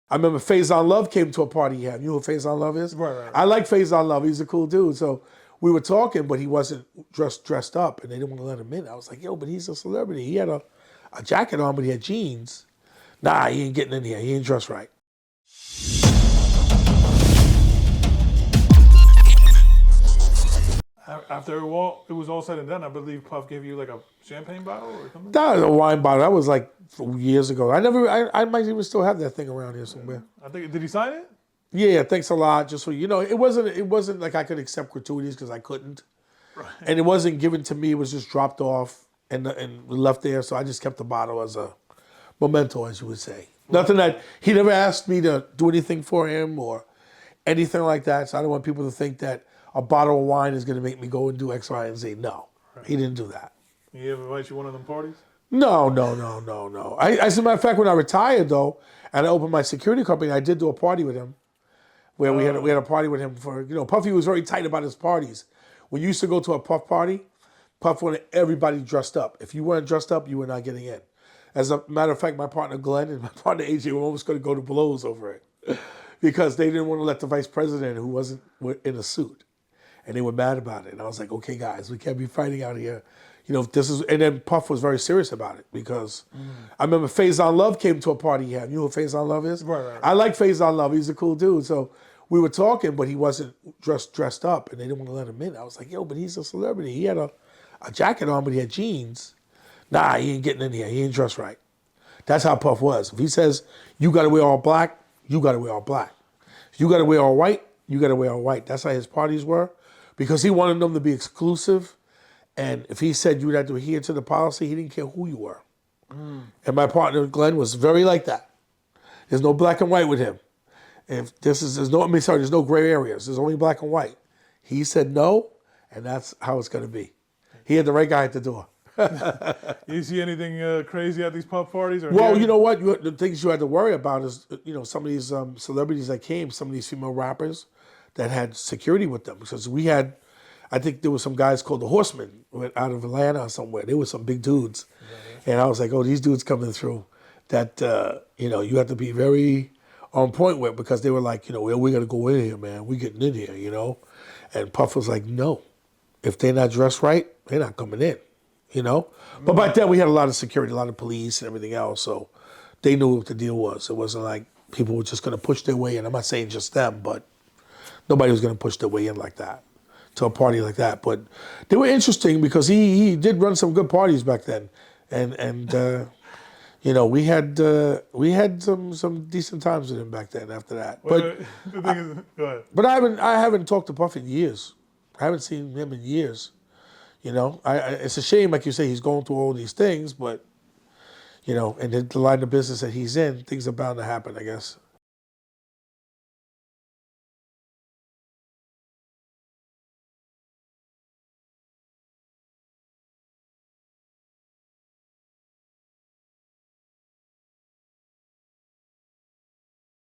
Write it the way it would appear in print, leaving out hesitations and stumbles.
I remember Faizon Love came to a party he had. You know who Faizon Love is? Right. I like Faizon Love. He's a cool dude. So we were talking, but he wasn't dressed up, and they didn't want to let him in. I was like, yo, but he's a celebrity. He had a jacket on, but he had jeans. Nah, he ain't getting in here. He ain't dressed right. After it was all said and done, I believe Puff gave you like a champagne bottle or something? That was a wine bottle. That was like years ago. I might even still have that thing around here somewhere. I think, did he sign it? Yeah, thanks a lot. Just so you know, it wasn't like I could accept gratuities because I couldn't. Right. And it wasn't given to me. It was just dropped off and left there. So I just kept the bottle as a memento, as you would say. Right. Nothing that he never asked me to do anything for him or anything like that. So I don't want people to think that a bottle of wine is going to make me go and do X, Y, and Z. No, he didn't do that. He ever invite you one of them parties? No. As a matter of fact, when I retired though, and I opened my security company, I did do a party with him. Where we had a party with him for, Puffy was very tight about his parties. When you used to go to a Puff party, Puff wanted everybody dressed up. If you weren't dressed up, you were not getting in. As a matter of fact, my partner Glenn and my partner AJ were almost going to go to blows over it because they didn't want to let the vice president, who wasn't in a suit, and they were mad about it. And I was like, okay, guys, we can't be fighting out here. And then Puff was very serious about it because I remember Faizon Love came to a party he had. You know who Faizon Love is? Right. I like Faizon Love. He's a cool dude. So we were talking, but he wasn't dressed up, and they didn't want to let him in. I was like, yo, but he's a celebrity. He had a jacket on, but he had jeans. Nah, he ain't getting in here. He ain't dressed right. That's how Puff was. If he says, you got to wear all black, you got to wear all black. If you got to wear all white, you got to wear all white. That's how his parties were because he wanted them to be exclusive. And if he said you would have to adhere to the policy, he didn't care who you were. And my partner, Glenn, was very like that. There's no black and white with him. There's no gray areas. There's only black and white. He said no, and that's how it's going to be. He had the right guy at the door. You see anything crazy at these Puff parties? Well, you know what? The things you had to worry about is, some of these celebrities that came, some of these female rappers that had security with them. Because we had, I think there were some guys called the Horsemen out of Atlanta or somewhere. They were some big dudes. Mm-hmm. And I was like, oh, these dudes coming through that, you have to be very on point with because they were like, we're going to go in here, man. We're getting in here, And Puff was like, no. If they're not dressed right, they're not coming in, But back then we had a lot of security, a lot of police and everything else. So they knew what the deal was. It wasn't like people were just going to push their way in. I'm not saying just them, but nobody was going to push their way in like that to a party like that. But they were interesting because he did run some good parties back then. And we had some decent times with him back then after that. But the thing is, go ahead. But I haven't talked to Puff in years. I haven't seen him in years. It's a shame, like you say, he's going through all these things, but and the line of business that he's in, things are bound to happen, I guess.